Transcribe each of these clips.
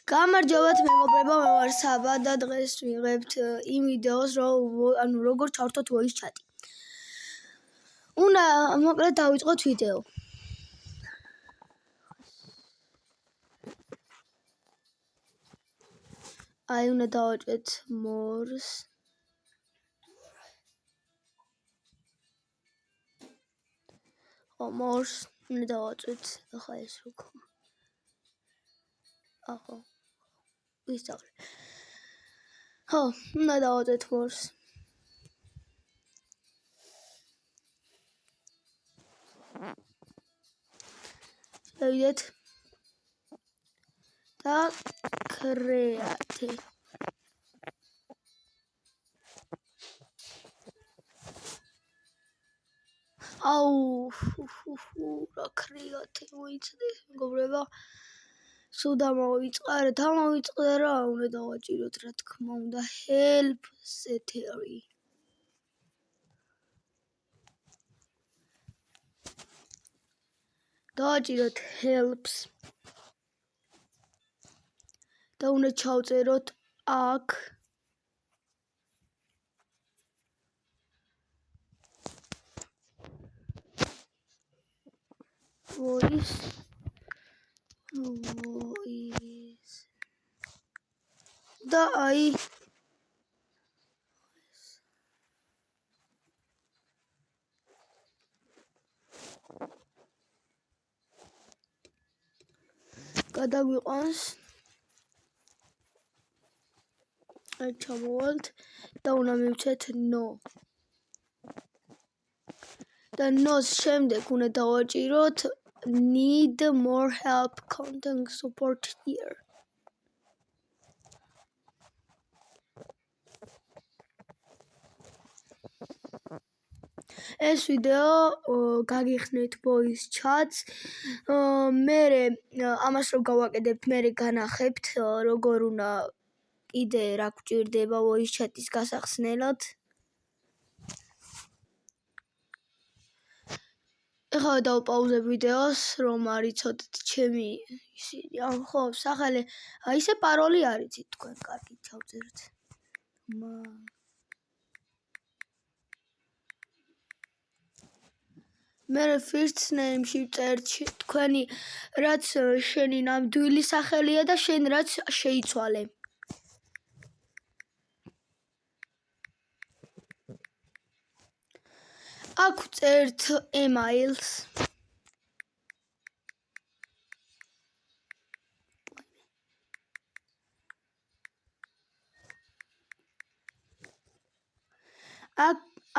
გამარჯობათ მეგობრებო, მე ვარ საბა და დღეს ვიღებთ იმ ვიდეოს, როგორ ჩავართოთ voice chat-ი. უნდა მოკლედ დავიწყოთ ვიდეო. აი უნდა დავაჭრეთ more-ს. more-ს უნდა დავაჭრეთ, ახლა ეს როგორ. ახლა ვისწავლე. ხო, უნდა დავაჭრეთ more-ს. შევიდეთ და create. აუ, რა create მოიცადეთ მეგობრებო. სულ დამოვიწყარეთ, ამოვიწყდა რა, უნდა დავაჭიროთ რა თქმა უნდა help settery. დავაჭიროთ helps და უნდა ჩავწეროთ აქ voice და აი გადაგვიყვანს აი ჩამოვალთ და უნდა მივცეთ no და no-ს შემდეგ უნდა დავაჭიროთ need more help contact support here. ეს ვიდეო გაგიხსნით voice chat-ს. მე ამას რო გავაკეთებთ, მე განახებთ როგორ უნდა კიდე რა გვჭირდება voice chat-ის გასახსნელად. ეხლა დავპაუზებ ვიდეოს, რომ არ იცოდეთ ჩემი ისინი. ხო, სახელი, ისე პაროლი არ იცით თქვენ, კარგი, ჩავწერთ. მე first name-ში ვწერთ თქვენი რაც შენი ნამდვილი სახელია და შენ რაც შეიცვალე. აქ ვწერთ emails.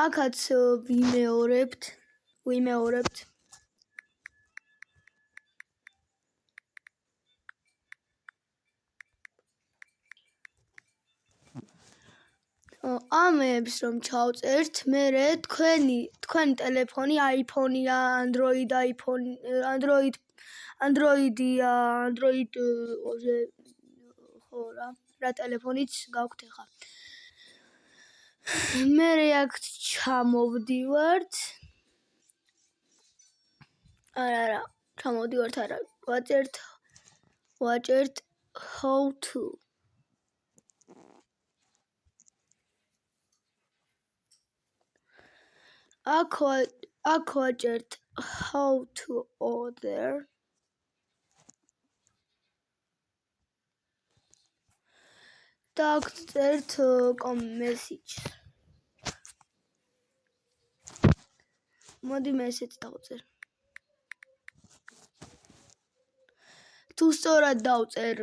აქაც ვიმეორებთ. ამებს რომ ჩავწერთ, მე თქვენი ტელეფონი iPhone-ია, Android-ია, ხო რა ტელეფონიც გაქვთ ახლა. მე აქ ჩამოვდივართ. არა, ვაჭერთ how to. აქ ვაჭერთ how to order. და აქ ვწერთ message. მოდი მე ესეც დავწერ. თუ სწორად დავწერ,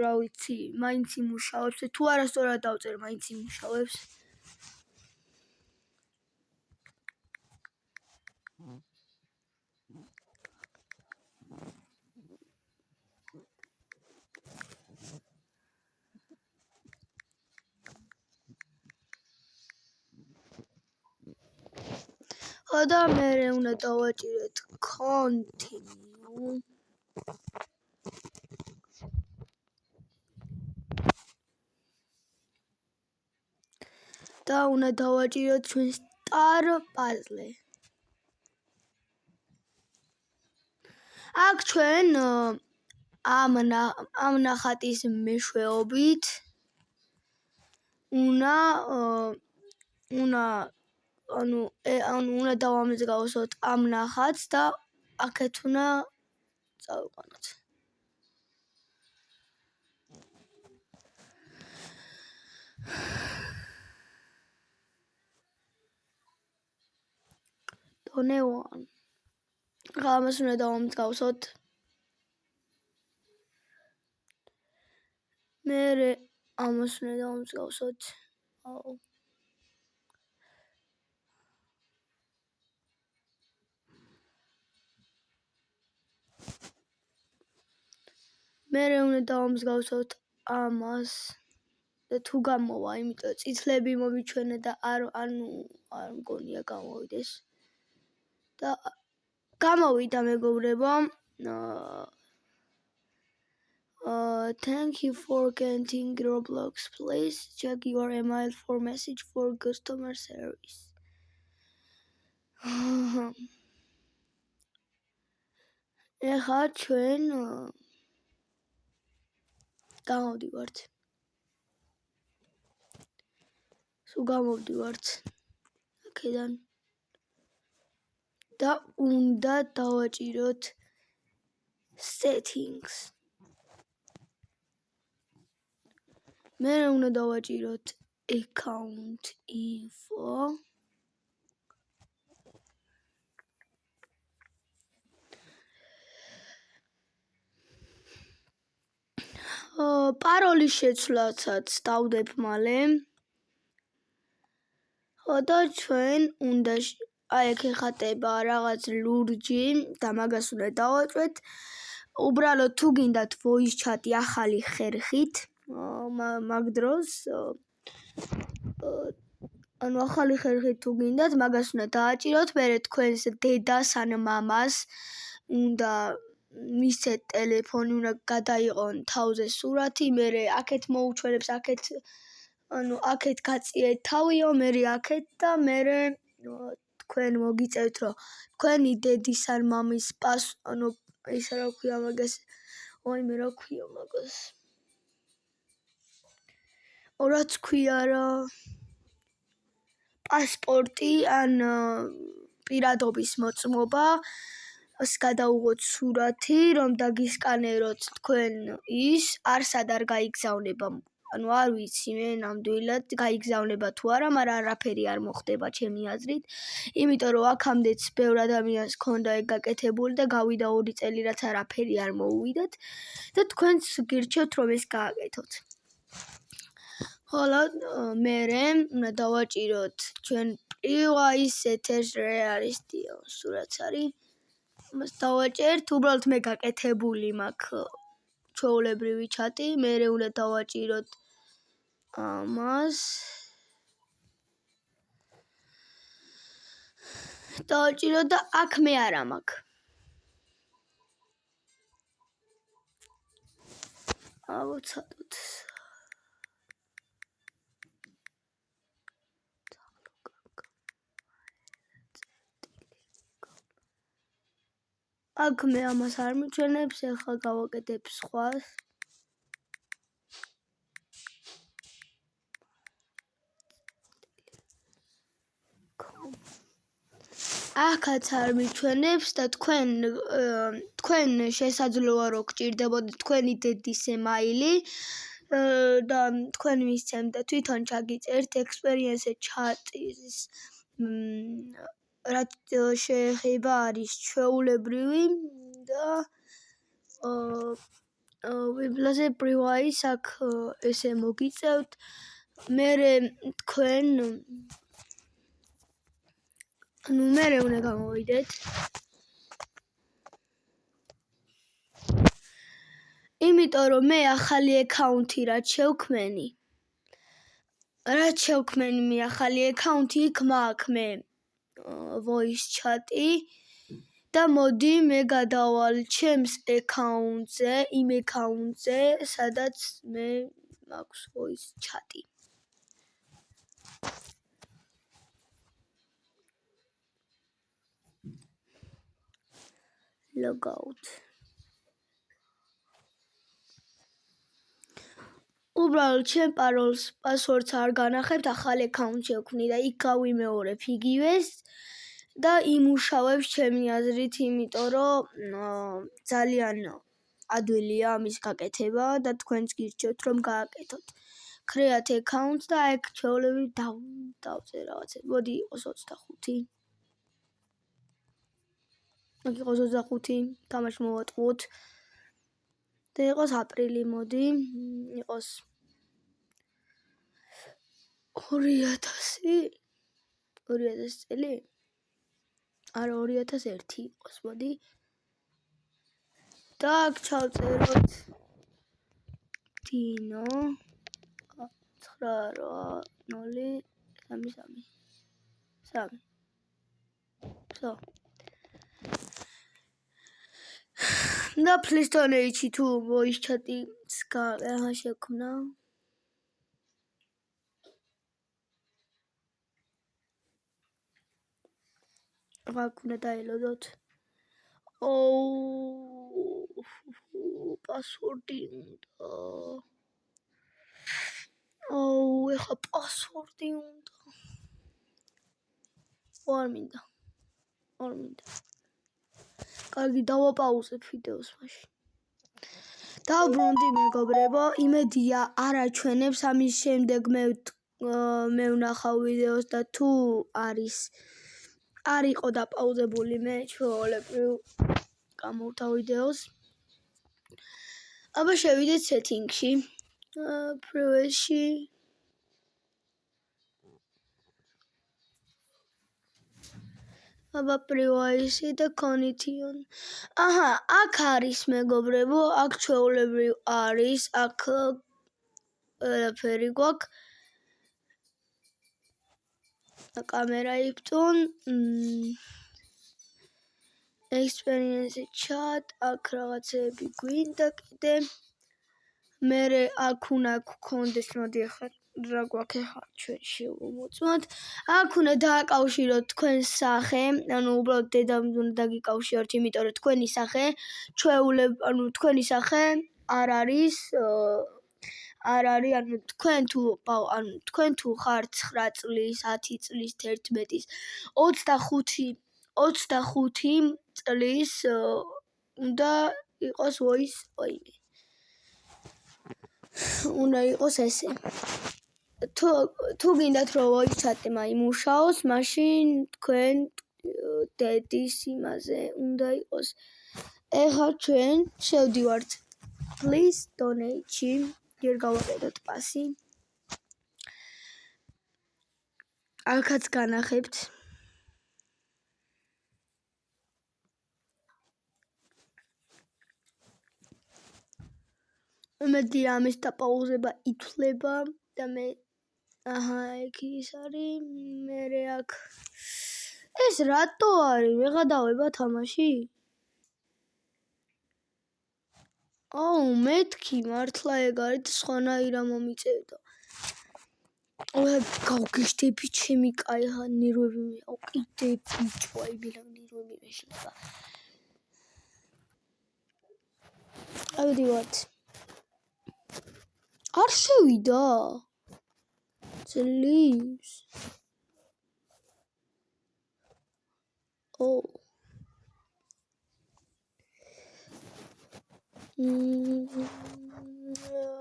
რა ვიცი, მაინც იმუშავებს, თუ არა სწორად დავწერ, მაინც იმუშავებს. და მე უნდა დავაჭირეთ continue. და უნდა დავაჭიროთ ჩვენ star puzzle. აქ ჩვენ ამ ნახატის მეშვეობით უნდა დავამსგავსოთ ამ ნახატს და აქეთ უნდა წავიყვანოთ. Tone 1. ამას უნდა დავამსგავსოთ. მერე ამას უნდა დავამსგავსოთ. მერე უნდა დავამსგავსოთ ამას და თუ გამოვა, იმიტომ წითლები მომიჩვენა და არ მგონია გამოვიდეს. და გამოვიდა მეგობრებო. Thank you for getting Roblox. Please check your email for message for customer service. ეხლა ჩვენ გამოვდივართ. სულ გამოვდივართ აქედან. და უნდა დავაჭიროთ settings. მე უნდა დავაჭიროთ account info. პაროლის შეცვლასაც დავდებ მალე. და ჩვენ უნდა აი აქ ეხატება რაღაც ლურჯი და მაგას უნდა დავაჭრეთ. უბრალოდ თუ გინდათ voice chat ახალი ხერხით, მაგ დროს ახალი ხერხით თუ გინდათ, მაგას უნდა დააჭიროთ, მერე თქვენს დედას ან მამას უნდა მისცეთ ტელეფონი, უნდა გადაიყონ თავზე სურათი, მერე აქეთ მოუჩვენებს, აქეთ გაწიეთ თავიო, მერე აქეთ და მერე თქვენ მოგიწევთ, რომ თქვენი დედის ან მამის ისა რა ქვია მაგას, ვაიმე რა ქვია მაგას. რაც ქვია რა პასპორტი ან პირადობის მოწმობა, გადაუღოთ სურათი, რომ დაგისკანეროთ თქვენ ის, არსად არ გაიგზავნება. არ ვიცი მე ნამდვილად გაიგზავნება თუ არა, მაგრამ არაფერი არ მოხდება ჩემი აზრით, იმიტომ რომ აქამდეც ბევრ ადამიანს ჰქონდა ეგ გაკეთებული და გავიდა 2 წელი რაც არაფერი არ მოუვიდათ და თქვენს გირჩევთ რომ ეს გააკეთოთ. ხოლო მერე უნდა დავაჭიროთ ჩვენ PYS ეთერს რეალისტიო სურათს არის. მას დავაჭერთ, უბრალოდ მე გაკეთებული მაქვს ჩვეულებრივი ჩატი, მერე უნდა დავაჭიროთ ამას. დავაჭიროთ და აქ მე არა მაქვს. ავოცადოთ. აქ მე ამას არ მიჩვენებს, ეხლა გავაკეთებ სხვას. აქაც არ მიჩვენებს და თქვენ შესაძლოა რომ გჭირდებოდეთ თქვენი დედის ემაილი და თქვენ მისცემთ და თვითონ ჩაგიწერთ experience chat-ის რაც შეეხება არის ჩვეულებრივი და ვიბლაზე PYS აქ ესე მოგიწევთ. მერე თქვენ მერე უნდა გამოვიდეთ. იმიტომ რომ მე ახალი აკაუნთი რაც შევქმენი მე ახალი აკაუნთი იქ მაქვს მე voice chat-ი და მოდი მე გადავალ ჩემს აკაუნტზე, იმ აკაუნტზე, სადაც მე მაქვს voice chat-ი. Logout. უბრალოდ ჩემ პაროლს პასვორდს არ განახებთ, ახალ აკაუნტ შევქმნი და იქ გავიმეორებ იგივეს და იმუშავებს ჩემი აზრით, იმიტომ რომ ძალიან ადვილია ამის გაკეთება და თქვენც გირჩევთ რომ გააკეთოთ. Create account და აქ ჩვეულებრივ დავწერ რაღაცა. მოდი იყოს 25. აქ იყოს 25, თამაში მოვატყუოთ. და იყოს აპრილი, მოდი, იყოს 2000 წელი? არა, 2001 იყოს, მოდი. და აქ ჩავწეროთ დინო 98033. So. და please donate თუ voice chat-იც შექმნა. აქ უნდა დაელოდოთ. პასვორდი უნდა. ეხა პასვორდი უნდა. არ მინდა. კარგი, დავაპაუზებ ვიდეოს მაშინ. დავბრუნდი მეგობრებო, იმედია არ აჩვენებს ამის შემდეგ მე ვნახავ ვიდეოს და თუ არ იყო დაპაუზებული მე ჩვეულებრივ გამოვთავ ვიდეოს. აბა შევიდეთ setting-ში. Privacy. აბა privacy და condition. აჰა, აქ არის მეგობრებო, აქ ჩვეულებრივ არის, აქ ყველაფერი გვაქვს. კამერა იფტუნ. Experience chat, აქ რაღაცები გვინდა კიდე. მერე აქ უნდა გქონდეს, მოდი ახლა რა გვაქვს ახლა ჩვენ შევმოწმოთ. აქ უნდა დააკავშიროთ თქვენს სახე, ანუ უბრალოდ დედამს უნდა დაგიკავშიროთ, იმიტომ რომ თქვენი სახე თქვენი სახე არ არის, ანუ თქვენ თუ ხართ 9 წლის, 10 წლის, 11-ის, 25 წლის უნდა იყოს voice ოიმე. უნდა იყოს ესე. თუ გინდათ რომ voice chat-მა იმუშაოს, მაშინ თქვენ დედის იმაზე უნდა იყოს. ეხლა ჩვენ შევდივართ please donate-ში, ჯერ გავაკეთოთ პასი. აქაც განახებთ. მედი ამის დაპაუზება ითვლება და მე ეგ ის არის, მერე აქ ეს რატო არის? ვეღადავება თამაში? მეთქი მართლა ეგ არის, სხვანაირ მომიწევდა. გავგეშდები ჩემი კაი ნერვები კიდე ბიჭო, აი ბილავ ნერვები მეშლება. ავიდივართ. არ შევიდა. ძლივს.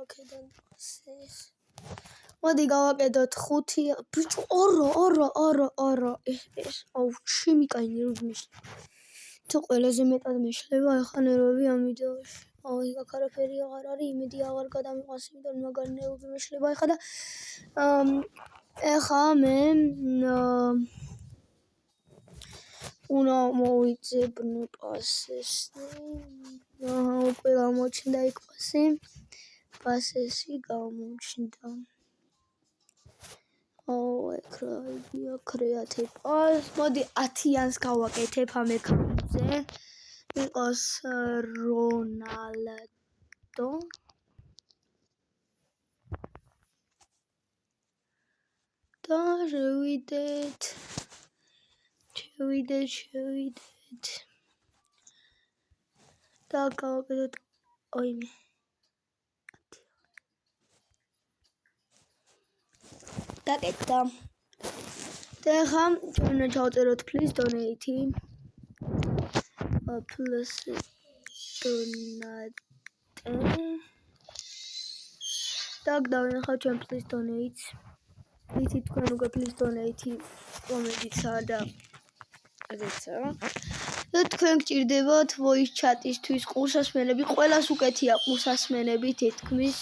აქედან პასეს. მოდი გავაკეთოთ 5. ბიჭო, არა. ეს ჩემი კაი ნერვები მეშლება. თუ ყველაზე მეტად მეშლება ახლა ნერვები ამ ვიდეოში. იქ არაფერი აღარ არის, იმედი აღარ გადამიყვანს, იმიტომ რომ მაგარი ნერვები მეშლება ახლა და ეხა მე უნდა მოვიძებნო პასეს. უკვე გამოჩნდა იქ პასი. პასესი გამოჩნდა. ეგ რა იდეა create pass. მოდი 10-იანს გავაკეთებ ამ აკაუნტზე. იყოს რონალდო. და შევიდეთ. და გავაკეთოთ ოიმე. დაკეთდა. და ახლა ჩვენ უნდა ჩავწეროთ please donate. Plus donate. Так, დავინახავ ჩვენ please donate. იცით თქვენ უკვე please donate კომედიცაა და ესეცა. და თქვენ გჭირდებათ voice chat-ისთვის ყურსასმენები, ყველას უკეთია ყურსასმენები თითქმის.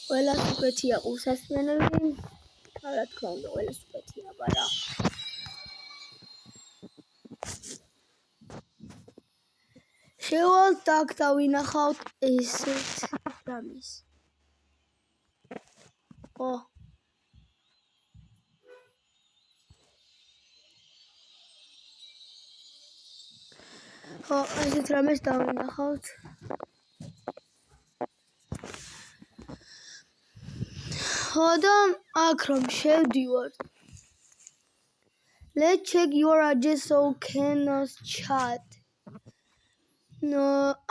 ყველას უკეთია ყურსასმენები. რა თქმა უნდა, ყველას უკეთია, მაგრამ შევალთ აქ დავინახავთ ესეთ რამის. ესეთ რამეს დავინახავთ. და აქ რომ შევდივარ. Let's check your address so can chat.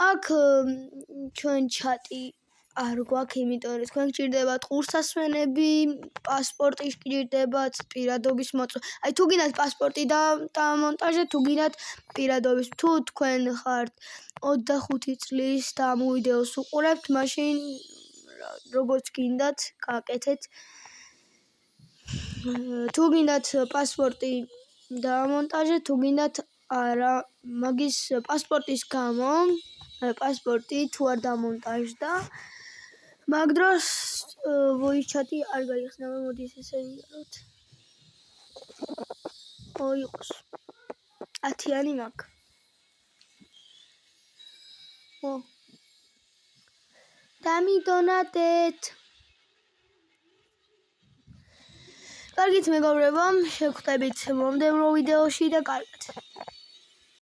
აქ ჩვენ ჩატი არ გვაქვს, იმიტომ რომ თქვენ გჭირდებათ ყურსასმენები, პასპორტი გჭირდებათ, პირადობის მოწვევა. აი თუ გინდათ პასპორტი და დამონტაჟეთ, თუ გინდათ პირადობის. თუ თქვენ ხართ 25 წლის და ამ ვიდეოს უყურებთ, მაშინ როგორც გინდათ, გააკეთეთ. თუ გინდათ პასპორტი დამონტაჟეთ, თუ გინდათ არა, მაგის პასპორტის გამო, პასპორტი თუ არ დამონტაჟდა, მაგ დროს voice chat-ი არ გაიხსნება, მოდი ესე ვიაროთ. იყოს. 10-იანი მაქვს. დამიდონატეთ. კარგით მეგობრებო, შევხვდებით მომდევნო ვიდეოში და კარგად.